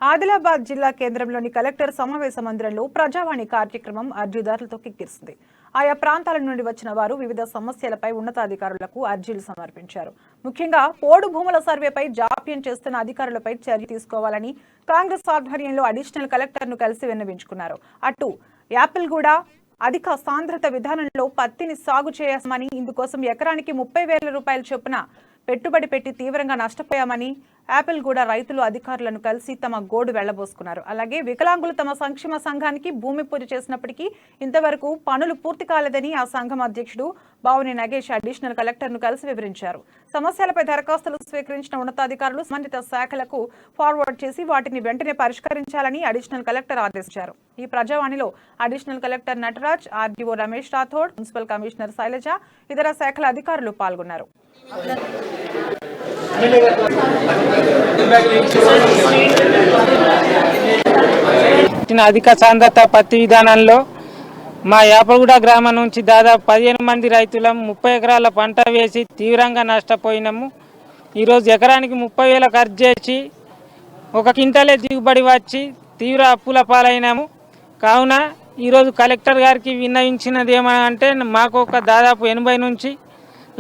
ఆదిలాబాద్ జిల్లా కేంద్రంలోని కలెక్టర్ సమావేశ మందిరంలో ప్రజావాణి కార్యక్రమం అర్జీదారులతో కిక్కిరిసింది. ఆయా ప్రాంతాల నుండి వచ్చిన వారు వివిధ సమస్యలపై ఉన్నతాధికారులకు అర్జీలు సమర్పించారు. ముఖ్యంగా పోడు భూముల సర్వేపై జాప్యం చేస్తున్న అధికారులపై చర్య తీసుకోవాలని కాంగ్రెస్ ఆధ్వర్యంలో అడిషనల్ కలెక్టర్ను కలిసి విన్నవించుకున్నారు. అటు యాపిల్గూడ అధిక సాంద్రత విధానంలో పత్తిని సాగు చేయామని, ఇందుకోసం ఎకరానికి 30,000 రూపాయల చొప్పున పెట్టుబడి పెట్టి తీవ్రంగా నష్టపోయామని యాపిల్గూడ రైతులు అధికారులను కలిసి తమ గోడు వెళ్లబోసుకున్నారు. అలాగే వికలాంగులు తమ సంక్షేమ సంఘానికి భూమి పూజ చేసినప్పటికీ ఇంతవరకు పనులు పూర్తి కాలేదని ఆ సంఘం అధ్యక్షుడు బావుని నగేష్ అడిషనల్ కలెక్టర్ను కలిసి వివరించారు. సమస్యలపై దరఖాస్తులు స్వీకరించిన ఉన్నతాధికారులు సంబంధిత శాఖలకు ఫార్వర్డ్ చేసి వాటిని వెంటనే పరిష్కరించాలని అడిషనల్ కలెక్టర్ ఆదేశించారు. ఈ ప్రజావాణిలో additional collector Nataraj, RDO Ramesh Rathod, municipal commissioner Sailaja, ఇతర శాఖల అధికారులు పాల్గొన్నారు. అధిక సాంద్రత పత్తి విధానంలో మా యాపగూడ గ్రామం నుంచి దాదాపు 15 మంది రైతులం 30 ఎకరాల పంట వేసి తీవ్రంగా నష్టపోయినాము. ఈరోజు ఎకరానికి 30,000 ఖర్చు చేసి 1 క్వింటాలే దిగుబడి వచ్చి తీవ్ర అప్పుల పాలైనాము. కావున ఈరోజు కలెక్టర్ గారికి విన్నవించినది ఏమంటే మాకు దాదాపు 80 నుంచి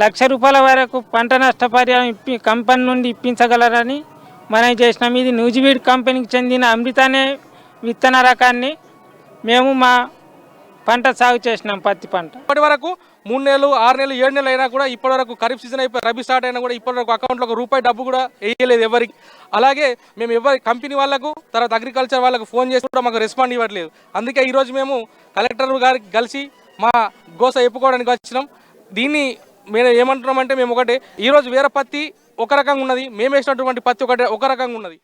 1,00,000 రూపాయల వరకు పంట నష్టపరిహారం కంపెనీ నుండి ఇప్పించగలరని మనం చేసినాం. ఇది న్యూజివీడ్ కంపెనీకి చెందిన అమృత అనే విత్తన రకాన్ని మేము మా పంట సాగు చేసినాం. పత్తి పంట ఇప్పటి వరకు 3 నెలలు 6 నెలలు 7 నెలలు అయినా కూడా ఇప్పటి వరకు ఖరీఫ్ సీజన్ అయిపోయి రబీ స్టార్ట్ అయినా కూడా ఇప్పటి వరకు అకౌంట్లో ₹1 డబ్బు కూడా వేయలేదు ఎవరికి. అలాగే మేము ఎవరి కంపెనీ వాళ్ళకు తర్వాత అగ్రికల్చర్ వాళ్ళకు ఫోన్ చేసి కూడా మాకు రెస్పాండ్ ఇవ్వట్లేదు. అందుకే ఈరోజు మేము కలెక్టర్ గారికి కలిసి మా గోస చెప్పుకోవడానికి వచ్చినాం. దీన్ని మేము ఏమంటున్నామంటే మేము ఒకటే, ఈరోజు వేరే పత్తి ఒక రకంగా ఉన్నది, మేము వేసినటువంటి పత్తి ఒక రకంగా ఉన్నది.